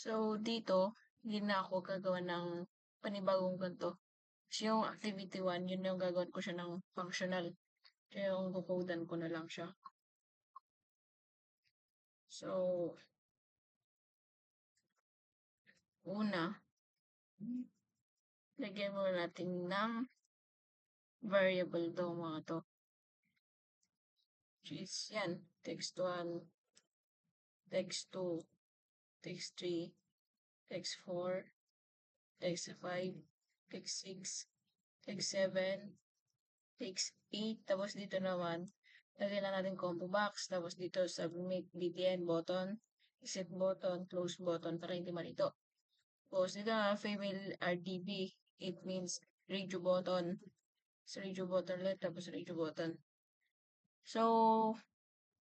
So, dito, hindi na ako gagawa ng panibagong ganito. So, yung activity 1, yun yung gagawin ko siya ng functional. So, yung kukodan ko na lang siya. So, una, lagyan muna natin ng variable to mga to. Which is yan, text1, text2, text3, text4, text5, text6, text7, text8, tapos dito naman, lagyan na natin combo box, tapos dito submit btn button, set button, close button para hindi malito. Tapos dito na female RDB, it means radio button. So, radio button ulit, tapos radio button. So,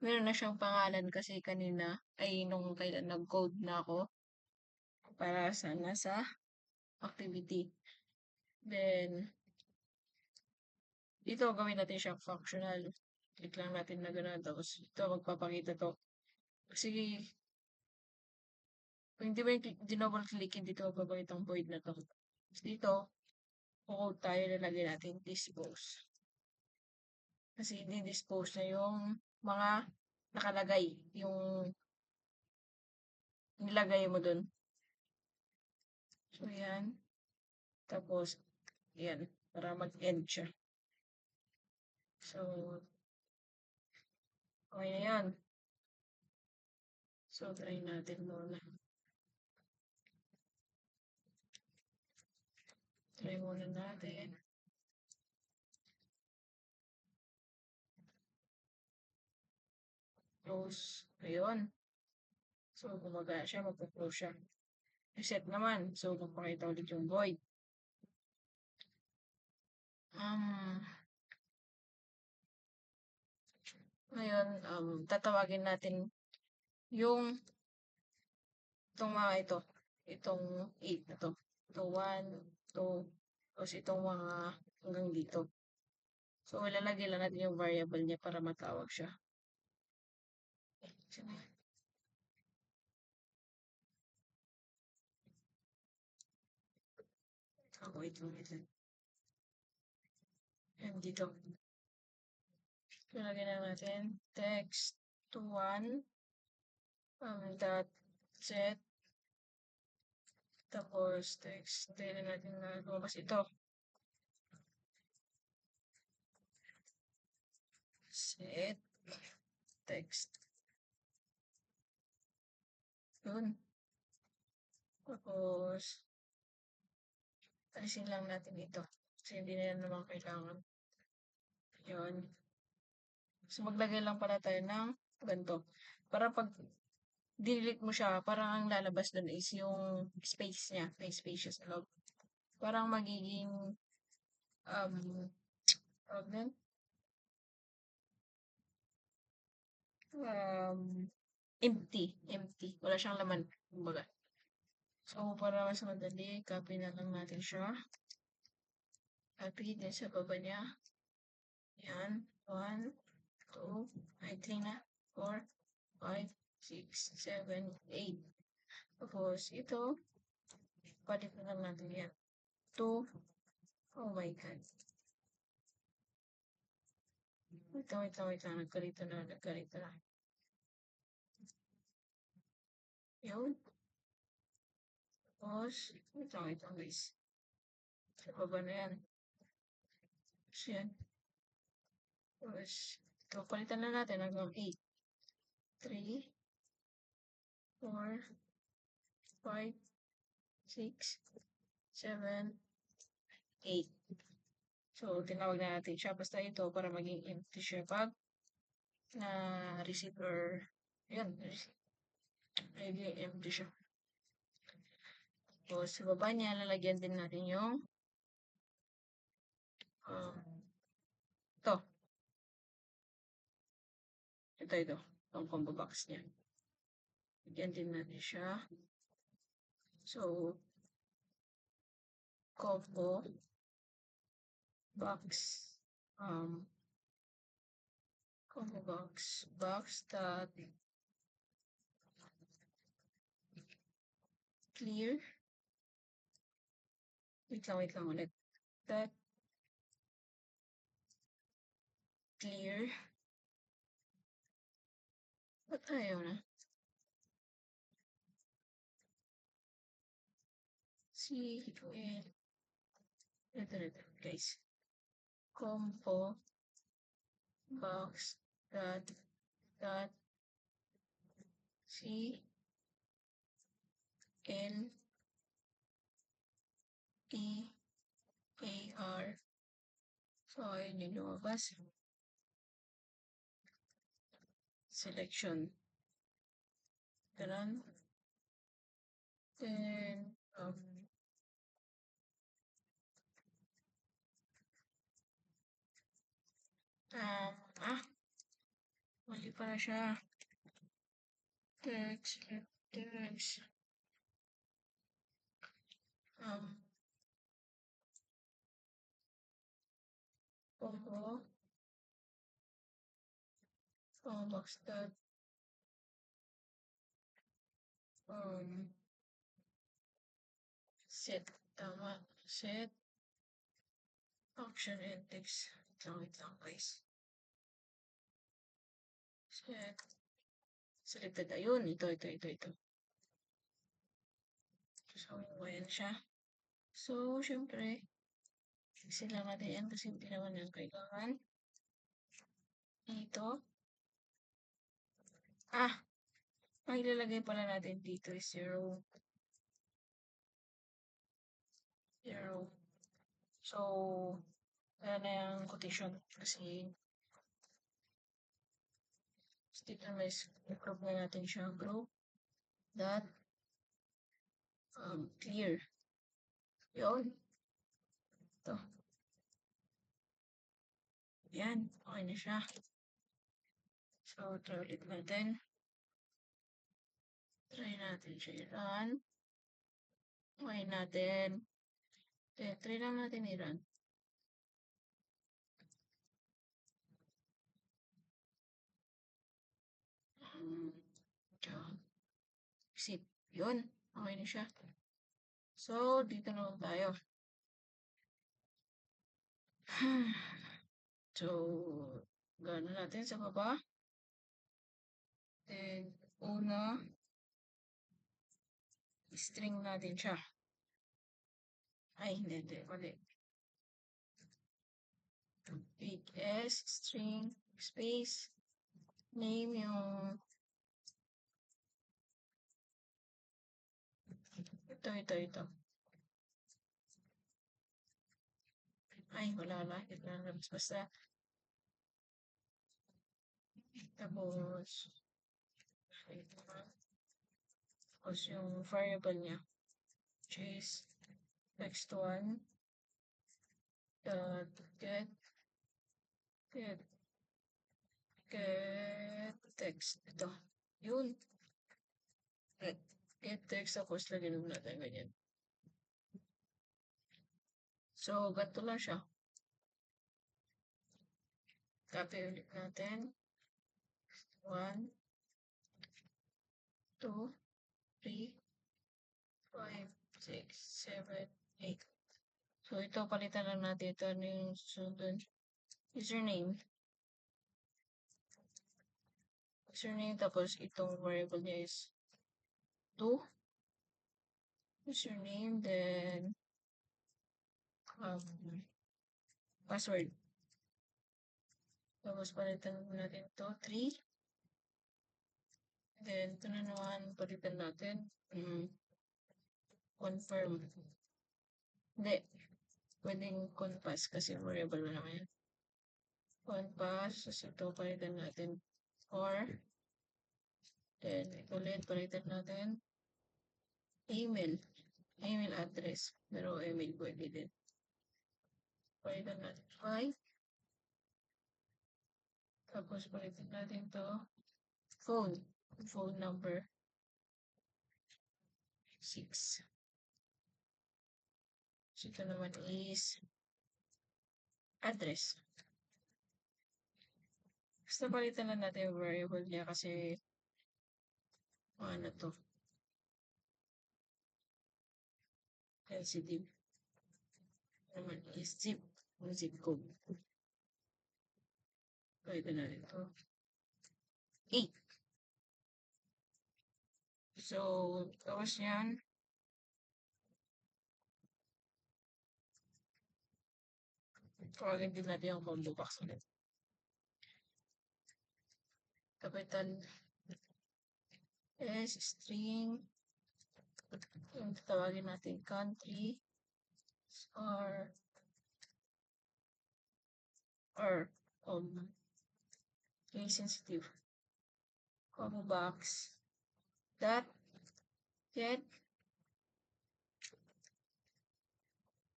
meron na siyang pangalan kasi kanina, ay nung kailan nag-code na ako para sa nasa activity. Then, dito gawin natin siyang functional. Click lang natin na gano'n. Tapos, ito magpapakita to. Kasi, kung hindi mo yung dinouble clickin dito, magpapakita ang void na to. Tapos dito, code tayo lalagyan natin dispose. Kasi di-dispose na yung mga nakalagay. Yung nilagay mo dun. So, yan. Tapos, yan. Para mag-end siya. So, okay na yan. So, try natin muna. Try muna natin. Close. Ayun. So, gumagana siya, magpo-close siya. Reset naman. So, magpakita ulit yung void. Ngayon, tatawagin natin yung itong mga ito. Itong 8 na to. Ito 1, 2, tapos itong mga hanggang dito. So, ilalagay lang natin yung variable niya para matawag siya. Wait lang. Yan, dito. Ilalagay na natin text to 1 dot set. Tapos, text. Tayo na natin na lumabas ito. Set text. Yun. Tapos, alisin lang natin ito. Kasi hindi na naman kailangan. Yun. So, maglagay lang pala tayo ng ganito. Para pag delete mo siya, parang ang lalabas doon is yung space niya. May space siya sa loob. Parang magiging tawag din? Empty. Empty. Wala siyang laman. Kumbaga. So, para mas madali, copy na lang natin siya. Copy din sa baba niya. Yan. 1, 2, 3 na. 4, 5, 6, 7, 8. Tapos, ito, palit na lang natin yan. 2. Oh my God. Wait lang. Nagkalito na. Yun. Tapos, wait lang guys. Sa baba na yan. So, yan. Tapos, ito, palitan na natin hanggang 8. 3, 4, 5, 6, 7, 8. So, tinawag na natin siya. Basta ito para maging empty siya pag na-receive or yun, magiging empty siya. So, sa baba niya, lalagyan din natin yung ito. Ito. Ang combo box niya. Lagyan din natin siya. So, combo box box dot clear. Wait lang ulit. That clear. Ba't ayaw na? Si, ito, guys. Compo box dot C L E A R. So, ayun yung lumabas. Selection. Ganun. Then, ah, mali pala siya. Text, combo, box dot, set, tama, set, function and text. Wait lang guys. Set, selected, ayun, ito. So, ayan siya. So, syempre, sila natin yan kasi hindi naman yung kailangan. Ito. Ang ilalagay pala natin dito is 0. So, wala na yung quotation kasi dito na i-group na natin siya. Group dot clear. Yun. Ito. Yan. Okay na siya. So, try ulit natin. Try natin siya i-run. Okay natin. Then, try lang natin i-run. Exit. Yun. Okay na siya. So, dito naman tayo. So, gano'n natin sa baba. Then, una, string natin siya. Ay, hindi. Mali. Big S, string, space, name yung ito. Ay, wala na. Ito na labas. Basta, tapos, yung variable niya, which is text1 dot get text. Ito. Yun. Get text, tapos lagyan mo natin ganyan. So, ganito lang siya. Copy ulit natin. 1, 2, 3, 5, 6, 7, 8. So, ito, palitan lang natin. Ito ano yung susunod. Username, tapos itong variable niya is 2. Username, then password. Tapos palitan natin ito, 3. Then, ito na naman, palitan natin. Confirm. Hindi. Pwedeng compass kasi variable na naman yan. Compass. Tapos ito, palitan natin 4. Then, ito ulit, palitan natin. Email address. Pero email pwede din. Palitan natin 5. Tapos, palitan natin to phone number 6. So, ito naman is address. Basta palitan lang natin yung variable niya kasi ano to. sensitive naman is zip code. Pwede na ito. 8. So, tapos yan. Tawagin din natin yung combo box ulit. Capital S, string. Yung tawagin natin country. Or case sensitive. Combo box. That get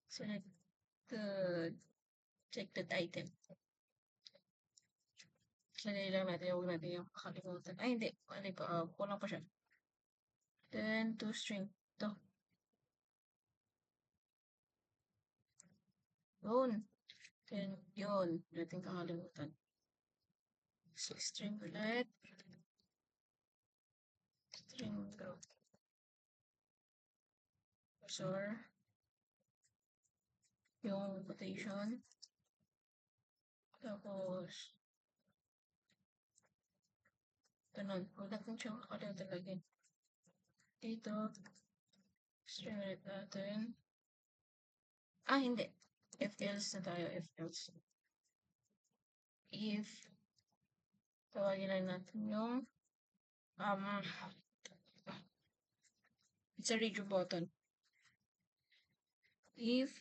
select the checked item. Lagay lang natin, huwag natin yung kakalimutan. Ay, hindi. Kulang pa siya. Then, to string. Ito. Yun. Then, yun. Natin kakalimutan. So, string ulit. String go. Cursor. Yung quotation. Tapos, ganun. Huwag natin siyang kakalimutan lagi. Dito. String ulit natin. Ah, hindi. If else na tayo. If else. If tawagin lang natin yung it's a radio button. If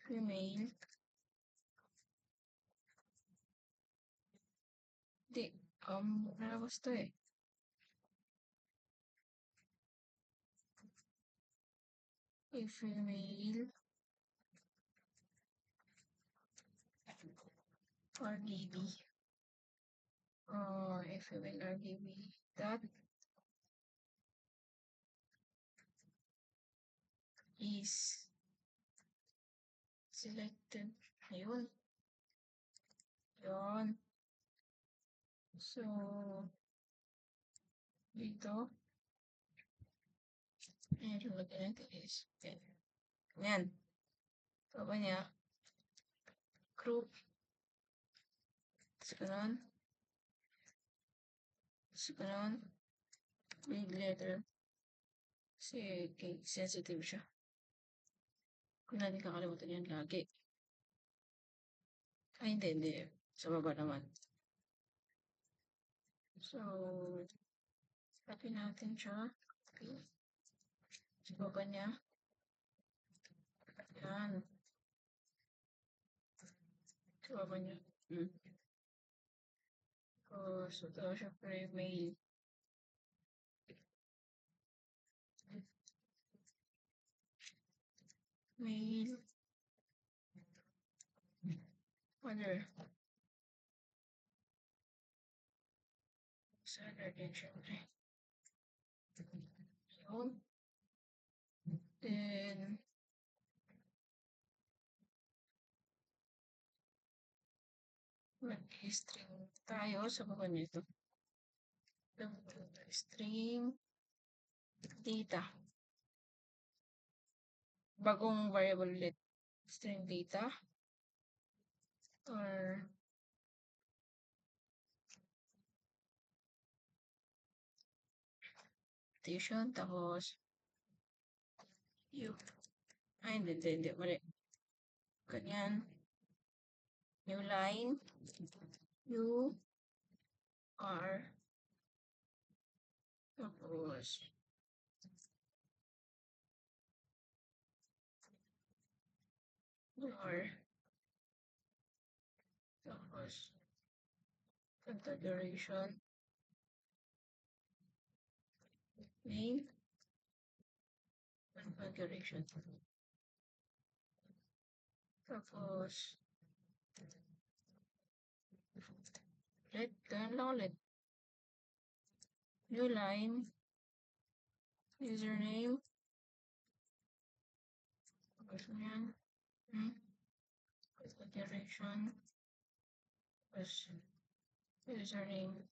female di nalabas to eh. If female RGB if female RGB that is selected. Ayun. Yun. So, dito, ayan, lagyan natin is, ayan. Taba niya, group, tapos ganun, big letter, kasi sensitive siya. Kung natin kakalimutan yan lagi. Ay, hindi. Sa baba naman. So, copy natin siya. Okay. Sa baba niya. Yan. Sa baba niya. So, ito siya pre-mail. Mail. Other. Seller din syempre. Yun. Then, mag-string tayo sa baba nito. String data. Bagong variable ulit. String data. Or station, tapos ay, hindi, mali. Ganyan. New line. Tapos tapos configuration main configuration tapos ganun lang ulit. New line username tapos yan configuration tapos username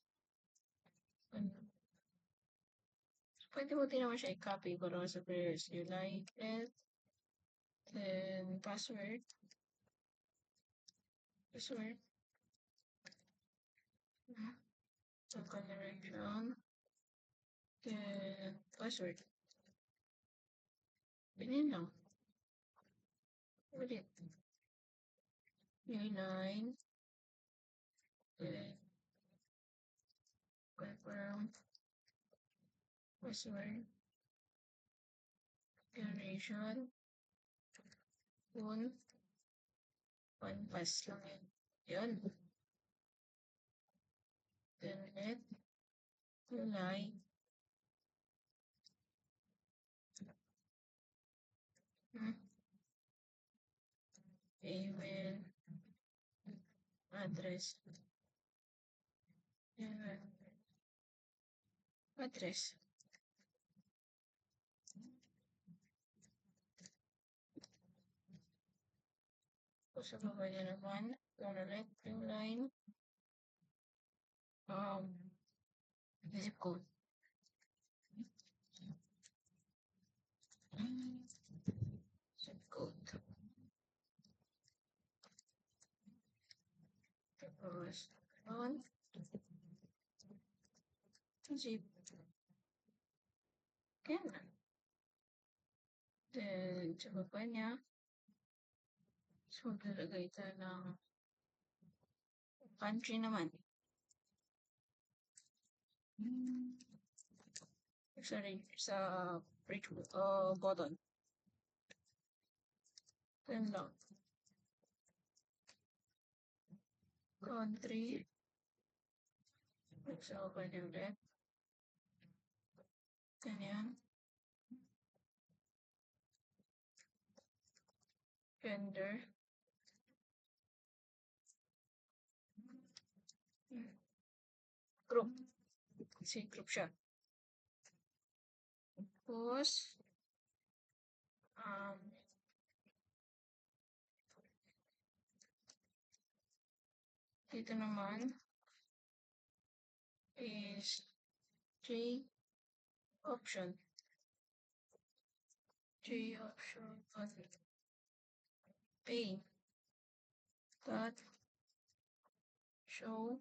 Pwede mo din naman siya i-copy para sa prayers you like it. Then, password. So, coloration. Then, password. Ganyan lang. Ulit. New line. Then, confirm. Password. Duration. Phone. One pass lang yun. Yun. Then, ulit. Line. Email. Address. Address. Sa baba niya naman, kung ulit yung line, zip code. Zip code. Tapos, zip. Kaya na. Then, sa baba niya, so, maglalagay tayo ng country naman. Sorry, sa button. Then lang. Country. Sa baba niya ulit. Ganyan. Gender. Group. Kasi group siya. Tapos, dito naman is J option. Pay. Dot. Show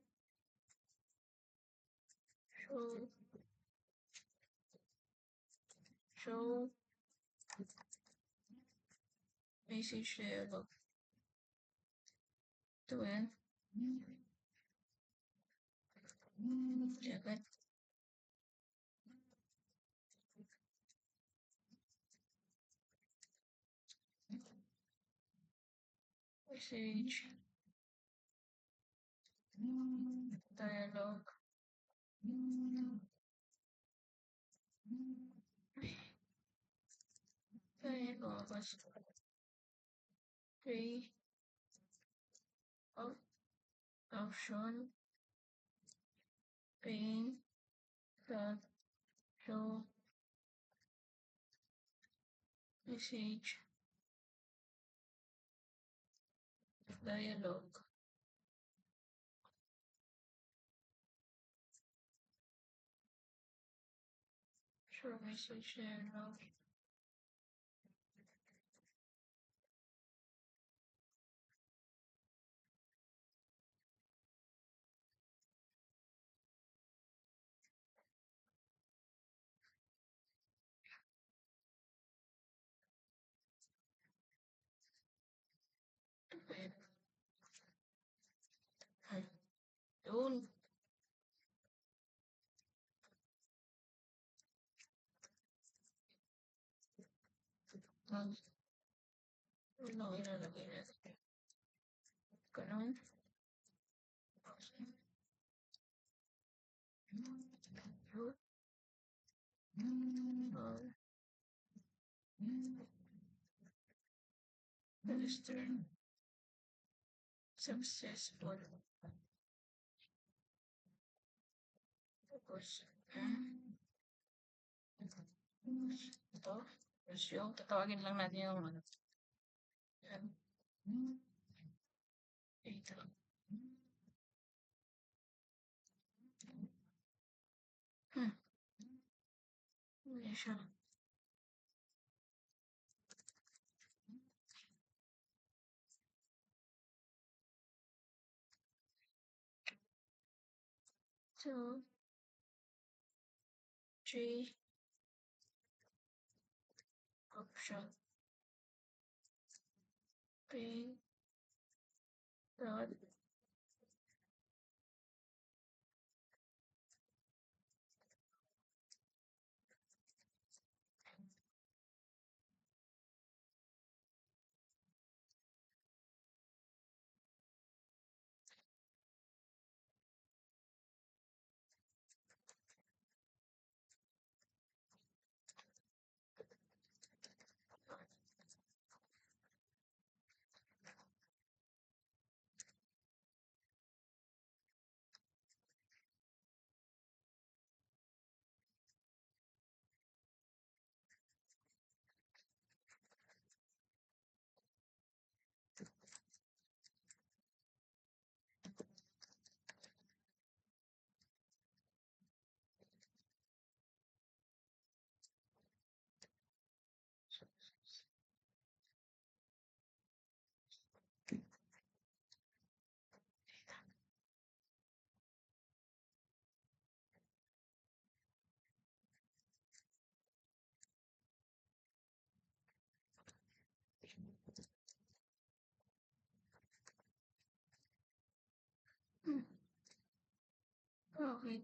message dialog. Ito yan. Jacket. Message. Dialog. Dialog. Pay. Option. Paying. Dot. Show. Message. Dialog. Show message dialog. Yun. Yun lang ilalagay natin. Ganun. Register. Successful. Tapos, ito. Tapos yung tatawagin lang natin yung ano. Yan. Ito. siya. Two, three, option, green, dot, okay.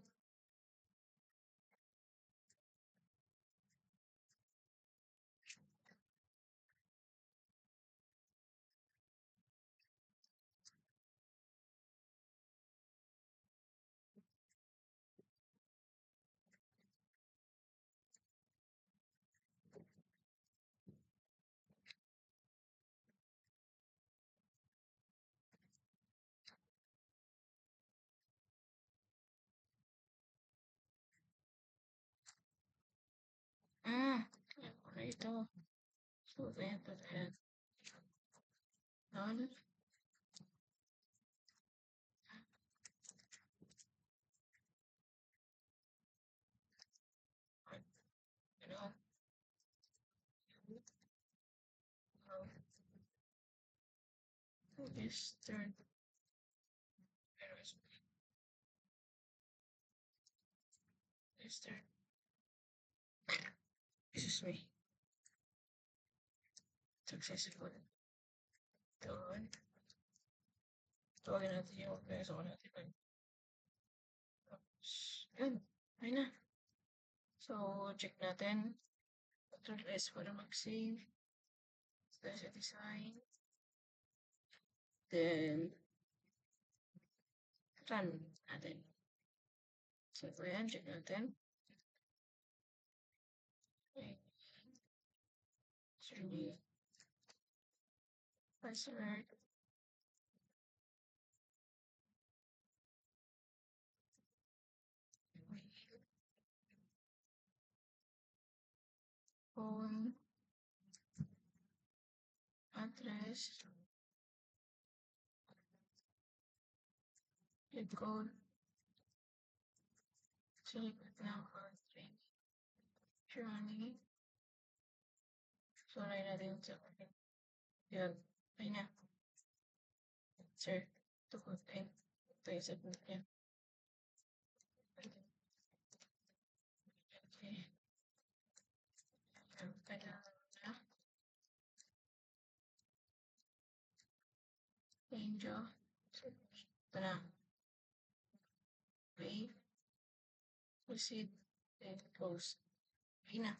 Okay ito. So, ito, ayan. Done. Ano? This third. This third. Excuse me. Successful. Done. Tawagin natin yung peso ko natin. Yun. Ayun na. So, check natin. Control S para mag-save. Special design. Then, run natin. So, ayan, check natin. Okay. Survey. Password. Phone. Address. Zip code. Select number 3. Journey. So, line natin sa akin. Yan. Ayun na. Sir. Ito ko. Ayun. Ito yung submit niya. Okay. Kailangan na. Angel. Ito na. Okay. Proceed. Then close. Ayun na.